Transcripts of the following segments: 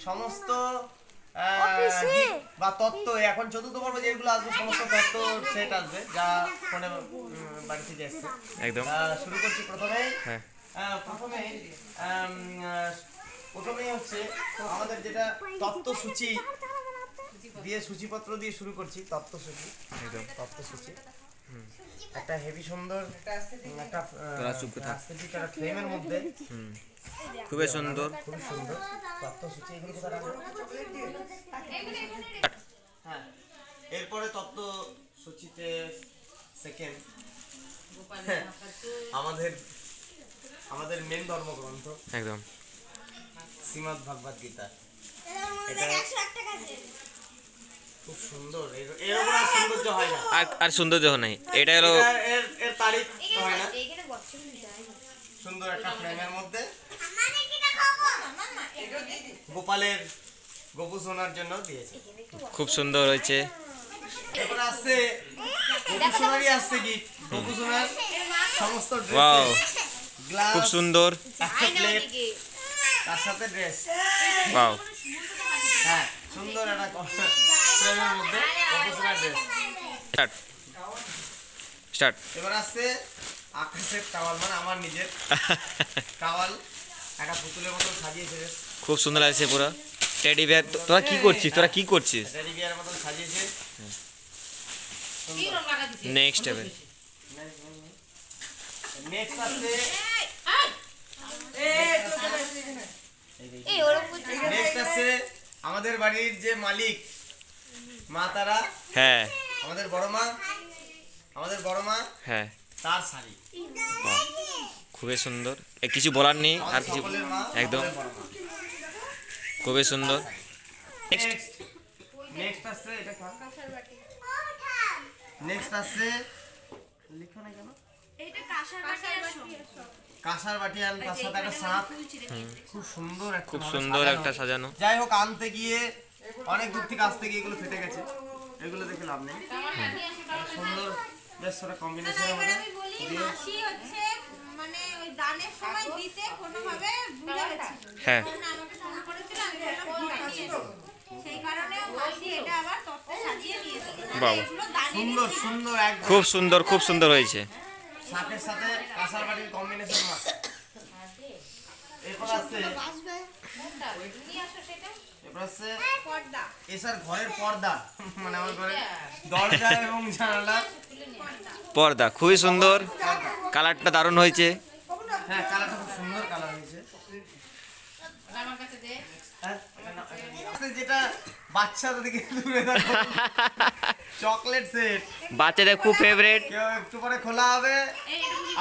সমস্ত বা তত্ত্ব এখন চতুর্থ পর্ব যেগুলো আসবে সমস্ত তত্ত্ব সেট আসবে যা ফোনে বাড়ি থেকে এসছে একদম শুরু করছি প্রথমে হ্যাঁ প্রথমেই হচ্ছে আমাদের যেটা তত্ত্বসূচি দিয়ে সূচিপত্র দিয়ে শুরু করছি তত্ত্বসূচি একদম তত্ত্বসূচি একটা হেভি সুন্দর একটা ফ্রেমের মধ্যে খুবই সুন্দর খুব সুন্দর তত্ত্বসূচি এগুলো কোথায় রাখবো? হ্যাঁ এরপরে তত্ত্বসূচিতে সেকেন্ড আমাদের আমাদের মেন ধর্মগ্রন্থ একদম শ্রীমদ্ ভাগবত গীতা এটা খুব সুন্দর এরকম আর সৌন্দর্য হয় না আর সৌন্দর্য নাই এটা হলো এর তারিফ হয় না সুন্দর একটা ফ্রেমের মধ্যে গোপালের গোপু সোনার জন্য দিয়েছে খুব সুন্দর হয়েছে এরপর আসছে গোপু সোনারই আসছে গিফট গোপু সোনার সমস্ত ওয়াও ড্রেস গ্লাস খুব সুন্দর একটা প্লেট তার সাথে ড্রেস ওয়াও হ্যাঁ সুন্দর একটা ফ্রেমের মধ্যে গোপু সোনার ড্রেস স্টার্ট স্টার্ট এবার আসছে আকাশের টাওয়াল মানে আমার নিজের টাওয়াল একটা পুতুলের মতন সাজিয়েছে খুব সুন্দর লাগছে পুরো টেডি বিয়ার তোরা কি করছিস টেডি বিয়ারের মতন সাজিয়েছে নেক্সট হবে নেক্সট আসছে নেক্সট আসছে আমাদের বাড়ির যে মালিক মা তারা হ্যাঁ আমাদের বড় মা হ্যাঁ তার শাড়ি বাহ, খুবই সুন্দর কিছু বলার নেই আর কিছু সকলের মা একদম আমাদের বড় মা। খুবই সুন্দর নেক্সট নেক্সট আসছে এটা নেক্সট আসছে লিখো না কেন কাঁসার বাটি আর তার সাথে একটা সাপ খুব সুন্দর খুব সুন্দর একটা সাজানো যাই হোক আনতে গিয়ে অনেক দূর থেকে আসতে গিয়ে এগুলো ফেটে গেছে এগুলো দেখে লাভ নেই সুন্দর বেশ ওটা কম্বিনেশনের মধ্যে মানে ওই দানের সময় দিতে কোনোভাবে ভুলে গেছি হ্যাঁ আমাকে ফোন করেছিল আমি বললাম ভুলে নিয়েছি সেই কারণে মাসি এটা আবার তত্ত্ব সাজিয়ে দিয়েছে বাবা সুন্দর সুন্দর একদম খুব সুন্দর হয়েছে সাপের সাথে কাঁসার বাটির কম্বিনেশন মাছ এরপর আসছে এরপর আসছে পর্দা এসার ঘরের পর্দা মানে আমার ঘরে দরজা এবং জানালা পর্দা খুবই সুন্দর কালারটা দারুণ হয়েছে হ্যাঁ কালারটা খুব সুন্দর কালার হয়েছে হ্যাঁ, যেটা বাচ্চাদেরকে দূরে রাখো চকলেট সেট বাচ্চাদের খুব ফেভারিট কেউ একটু পরে খোলা হবে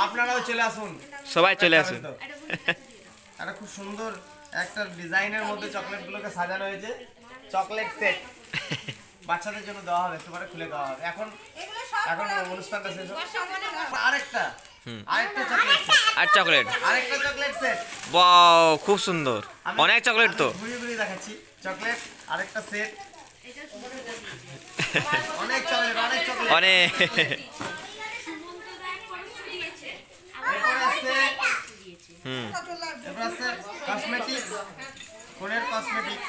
আপনারাও চলে আসুন সবাই চলে আসুন একটা খুব সুন্দর একটা ডিজাইনের মধ্যে চকলেটগুলোকে সাজানো হয়েছে চকলেট সেট বাচ্চাদের জন্য দেওয়া হবে একটু পরে খুলে দেওয়া হবে এখন এখন অনুষ্ঠানটা শেষ হবে আরেকটা আর চকলেট আরেকটা চকলেট সেট বাও খুব সুন্দর অনেক চকলেট তো ঘুরিয়ে ঘুরিয়ে দেখাচ্ছি চকলেট আরেকটা সেট অনেক চকলেট অনেক এরপরে আসছে হুম এরপর আসছে কসমেটিক্স কোনের কসমেটিক্স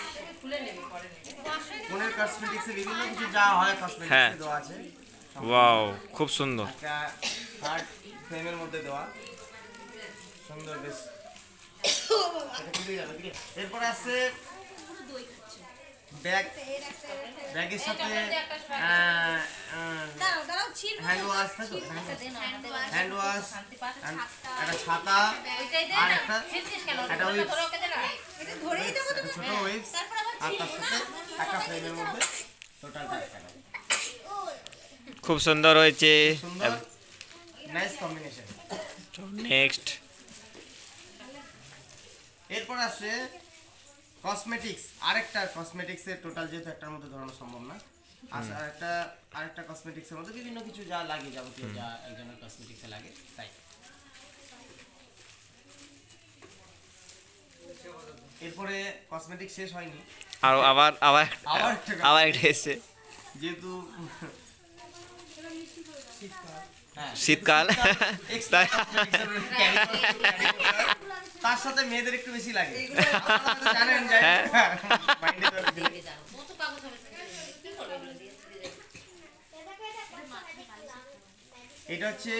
কোনের কসমেটিক্সে বিভিন্ন কিছু যা হয় হ্যাঁ। কসমেটিক্সে দেওয়া আছে ওয়াও খুব সুন্দর একটা হার্ট ফ্রেমের মধ্যে দেওয়া সুন্দর বেশ এটা খুলেই যাবে, ঠিক আছে? এরপরে আসছে ব্যাগ ব্যাগের সাথে দাঁড়াও ছিল হ্যান্ড ওয়াশ থাকো হ্যান্ড ওয়াশ একটা ছাতা আর একটা উইপস এটা ধরেই দেবো তো ছোট উইপস আর তার সাথে একটা ফ্রেমের মধ্যে টোটাল 5 টাকা খুব সুন্দর হয়েছে সুন্দর নাইস কম্বিনেশন নেক্সট এরপর আছে কসমেটিক্স আরেকটা কসমেটিক্সের টোটাল যেহেতু একটার মধ্যে ধরানো সম্ভব না আচ্ছা আরেকটা কসমেটিক্সের মধ্যে বিভিন্ন কিছু যা লাগে যাবতীয় যা একজনের কসমেটিক্সে লাগে তাই এরপরে কসমেটিক শেষ হয়নি আর আবার আবার আবার একটা আবার একটা এসছে যেহেতু শীতকাল extra cosmetics এর carry করা, তার সাথে মেয়েদের একটু বেশি লাগে আপনারা তো জানেন যাই হোক। এটা হচ্ছে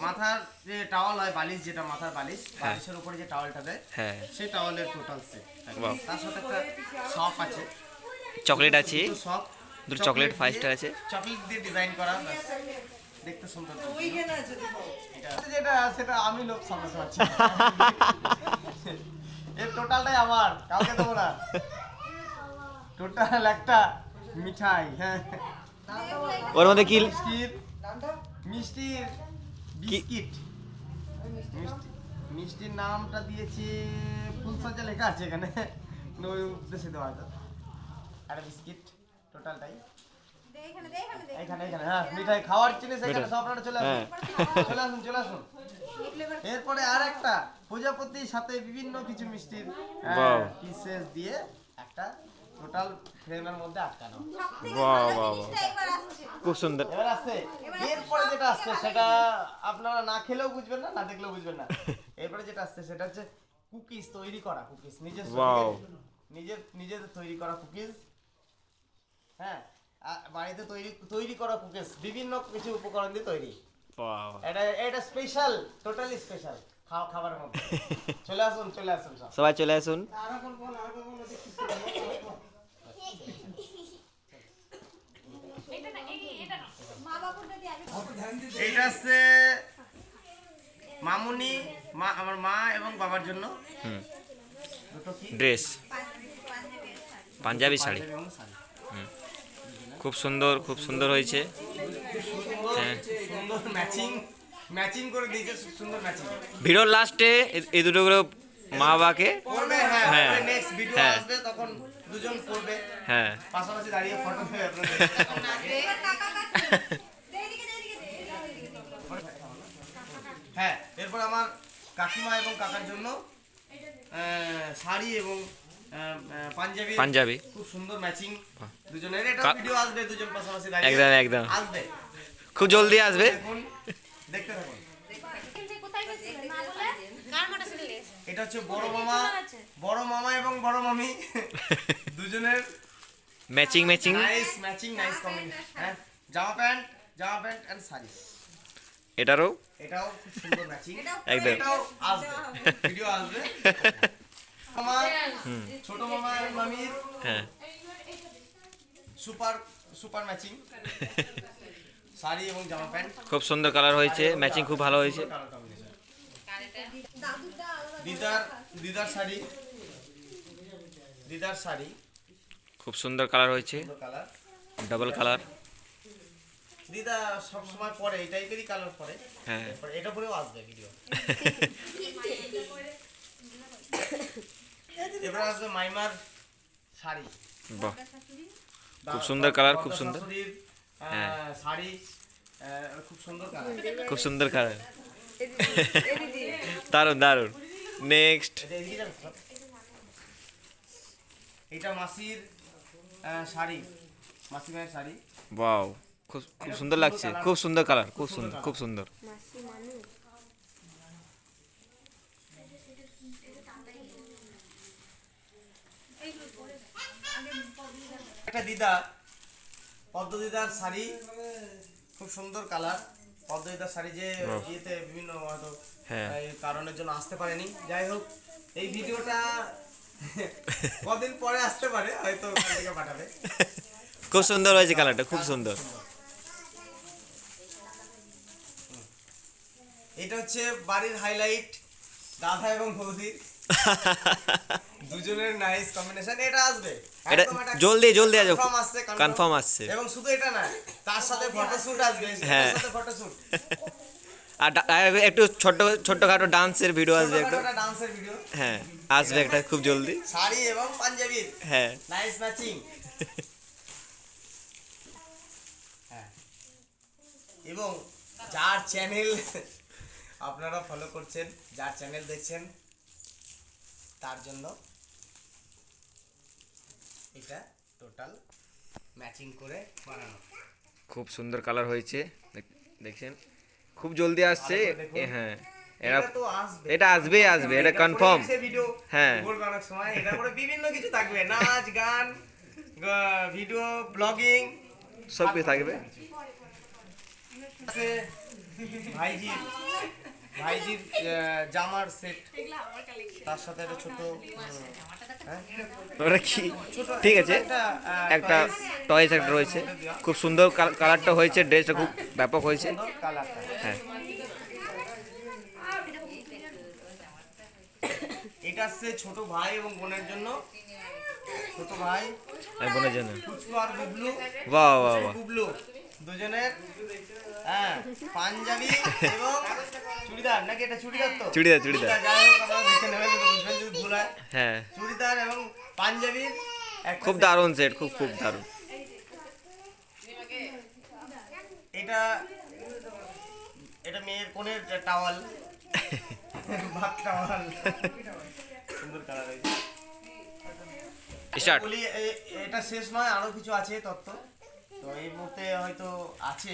মাথার যে টাওয়াল হয়, বালিশ, যেটা মাথার বালিশ, বালিশের উপরে যে টাওয়ালটা দেয়, হ্যাঁ, সেই টাওয়ালের টোটাল সেট। বাহ। তার সাথে একটা শপ আছে, চকলেট আছে, শপ, দুটো চকলেট 5 স্টার আছে। চকলেট দিয়ে ডিজাইন করা, ব্যাস। দেখতে সুন্দর। এটা যেটা সেটা আমি লোক সামলাতে পারছি না। এর টোটালটাই আমার, কাউকে দেবো না। টোটাল একটা মিঠাই, হ্যাঁ, ওর মধ্যে কি মিষ্টির বিস্কিট। মিষ্টির নামটা দিয়েছি ফুলসজ্জা, লেখা আছে এখানে, ওই উদ্দেশ্যে দেওয়া হয়তো। একটা বিস্কিট, টোটালটাই এখানে এখানে। হ্যাঁ, মিঠাই খাওয়ার জিনিস এখানে সব, আপনারা চলে আসুন, চলে আসুন, চলে আসুন। এরপরে আর একটা প্রজাপতির সাথে বিভিন্ন কিছু মিষ্টির পিসেস দিয়ে একটা টোটাল ফ্রেমের মধ্যে আটকানো। বাহ বাহ বাহ, খুব সুন্দর। এবার আসছে, এরপরে যেটা আসছে সেটা আপনারা না খেলেও বুঝবেন না, না দেখলেও বুঝবেন না। এরপরে যেটা আসছে সেটা হচ্ছে কুকিজ, তৈরি করা কুকিজ, Wow. নিজের তৈরি করা কুকিজ। হ্যাঁ, বাড়িতে তৈরি করা কুকিজ, বিভিন্ন কিছু উপকরণ দিয়ে তৈরি। বাহ, এটা স্পেশাল, টোটালি স্পেশাল খাবারের মধ্যে। চলে আসুন, চলে আসুন সব। সবাই চলে আসুন। এইটা হচ্ছে মামুনি, আমার মা এবং বাবার জন্য দুটো কি ড্রেস, পাঞ্জাবি শাড়ি, এবং শাড়ি। খুব সুন্দর, খুব সুন্দর হয়েছে। হ্যাঁ, সুন্দর ম্যাচিং করে দিয়েছে, সুন্দর ম্যাচিং। ভিডিওর লাস্টে এই দুটোগুলো মা বাবাকে, করবে, হ্যাঁ, হ্যাঁ, নেক্সট ভিডিও হ্যাঁ। আসবে তখন দুজন করবে, হ্যাঁ, পাশাপাশি দাঁড়িয়ে ফটো দেবে আপনাদের। হ্যাঁ, এরপর আমার কাকিমা এবং কাকার জন্য শাড়ি এবং পাঞ্জাবি, পাঞ্জাবি, খুব সুন্দর ম্যাচিং দুজনের। এটা ভিডিও আসবে, দুজন পাশাপাশি একদম দাঁড়িয়ে একদম আসবে, খুব জলদি আসবে। দেখুন, দেখতে থাকুন। এটা হচ্ছে বড় মামা এবং বড় মামি দুজনের matching matching, nice matching, nice combination. হ্যাঁ, জামা প্যান্ট এন্ড শাড়ি, এটারও এটাও খুব সুন্দর ম্যাচিং। একদম। এটাও আসবে, ভিডিও আসবে। আমার ছোট মামা এবং মামির হ্যাঁ, সুপার ম্যাচিং, শাড়ি এবং জামা প্যান্ট। খুব সুন্দর কালার হয়েছে, ম্যাচিং খুব ভালো হয়েছে। দিদার শাড়ি খুব সুন্দর কালার হয়েছে, কালার, ডাবল কালার। দিদা সব সময় পরে এই টাইপেরই কালার পরে। হ্যাঁ, এরপর এটা পরেও আসবে ভিডিও। এবার আসবে মাইমার শাড়ি, বাহ, খুব সুন্দর কালার, খুব সুন্দর। শাশুড়ির, হ্যাঁ। শাড়ি, খুব সুন্দর কালার। খুব সুন্দর কালার, দারুণ দারুণ। নেক্সট, এটা মাসির শাড়ি, মাসি মায়ের শাড়ি। ওয়াও, খুব খুব সুন্দর লাগছে, খুব সুন্দর কালার, খুব সুন্দর, খুব সুন্দর। একটা পদ্মদিদার শাড়ি, খুব সুন্দর কালার। পদ্মদিদার শাড়ি যে ইয়েতে বিভিন্ন হয়তো হ্যাঁ, এই কারণের জন্য আসতে পারেনি, যাই হোক এই ভিডিওটা কদিন পরে আসতে পারে, হয়তো ওখান থেকে পাঠাবে। খুব সুন্দর হয়েছে কালারটা, খুব সুন্দর। এটা হচ্ছে বাড়ির হাইলাইট, দাদা এবং বৌদির দুজনের নাইস কম্বিনেশন। এটা আসবে, এটা একদম একটা জলদি জলদি আসবে, confirm আসছে, কনফার্ম আসছে। এবং শুধু এটা না, তার সাথে ফটোশুট আসবে, হ্যাঁ। এটার সাথে ফটোশুট, আর আর একটু ছোট্টখাটো ডান্সের ভিডিও আসবে একটু। একটা ডান্সের ভিডিও, হ্যাঁ, আসবে একটা খুব জলদি। শাড়ি এবং পাঞ্জাবির হ্যাঁ, নাইস ম্যাচিং। হ্যাঁ, এবং যার চ্যানেল আপনারা ফলো করছেন, যার চ্যানেল দেখছেন, তার জন্য এটা টোটাল ম্যাচিং করে বানানো। খুব সুন্দর কালার হয়েছে, দেখছেন, খুব জলদি আসছে। হ্যাঁ, এরা এটা তো আসবে, এটা আসবে, এটা কনফার্ম। ভিডিও হ্যাঁ, বলবো অনেক সময়, এটা করে বিভিন্ন কিছু থাকবে, নাচ গান, ভিডিও ব্লগিং, সব কিছু থাকবে। আছে ভাইজির ভাইজির জামার সেট, তার সাথে একটা ছোট ওটা কি ঠিক আছে একটা টয়েস একটা রয়েছে, খুব সুন্দর কালারটা হয়েছে, ড্রেসটা খুব ব্যাপক হয়েছে। কালারটা। হ্যাঁ এটা আসছে ছোট ভাই এবং বোনের জন্য। ছোট ভাই বোনের জন্য পুচকু আর বুবলু, বাহ বাহ বাহ, বুবলু দুজনের হ্যাঁ পাঞ্জাবি এবং চুড়িদার, নাকি এটা চুড়িদার? তো চুড়িদার চুড়িদার যাই হোক আপনারা দেখে নেবেন, যদি বুঝবেন যদি ভুল হয়। হ্যাঁ চুড়িদার এবং পাঞ্জাবির একটা খুব set। দারুণ সেট, খুব খুব দারুণ। এটা এটা মেয়ের কোণের টাওয়াল, ভাত টাওয়াল, সুন্দর কালার হয়েছে। স্টার্ট। বলি এটা শেষ নয়, আরো কিছু আছে তত্ত্ব, তো এই মুহূর্তে হয়তো আছে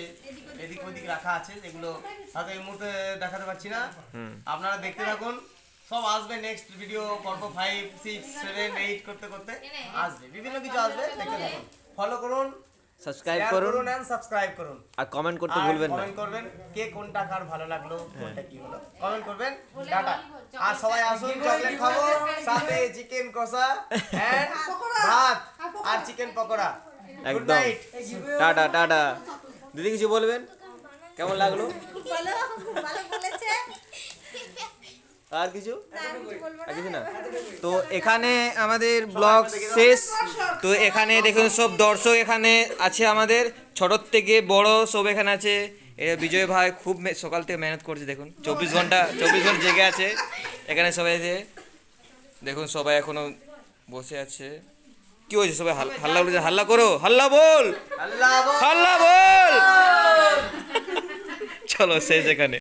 এদিক ওদিক রাখা আছে, যেগুলো হয়তো এই মুহূর্তে দেখাতে পারছি না। আপনারা দেখতে থাকুন, সব আসবে নেক্সট ভিডিও, পর্ব 5, 6, 7, 8 করতে করতে আসবে, বিভিন্ন কিছু আসবে, দেখতে থাকুন, ফলো করুন, সাবস্ক্রাইব শেয়ার করুন করুন এন্ড সাবস্ক্রাইব করুন, আর কমেন্ট করতে আর ভুলবেন না। কমেন্ট করবেন কে কোনটা কার ভালো লাগলো, কোনটা কি হলো, কমেন্ট করবেন। টাটা। আর সবাই আসুন, চকলেট খাবো, সাথে চিকেন কষা এন্ড ভাত আর চিকেন পকোড়া। গুড একদম নাইট। Tata tata. দিদি কিছু বলবেন, কেমন লাগলো? খুব ভালো, খুব ভালো বলেছে। আর কিছু? না, আর কিছু বলবো আর না। কিছু না। তো এখানে আমাদের ব্লগ শেষ। তো এখানে দেখুন সব দর্শক এখানে আছে, আমাদের ছোটোর থেকে বড় সব এখানে আছে। এ বিজয় ভাই খুব সকাল থেকে মেহনত করছে, দেখুন 24 ঘন্টা জেগে আছে এখানে সবাই আছে। দেখুন সবাই এখনো বসে আছে। কি হয়েছে সবাই হাল্লা বলছে, হাল্লা করো, হাল্লা বল, আল্লাহ হাল্লা বল। চলো শেষ এখানে।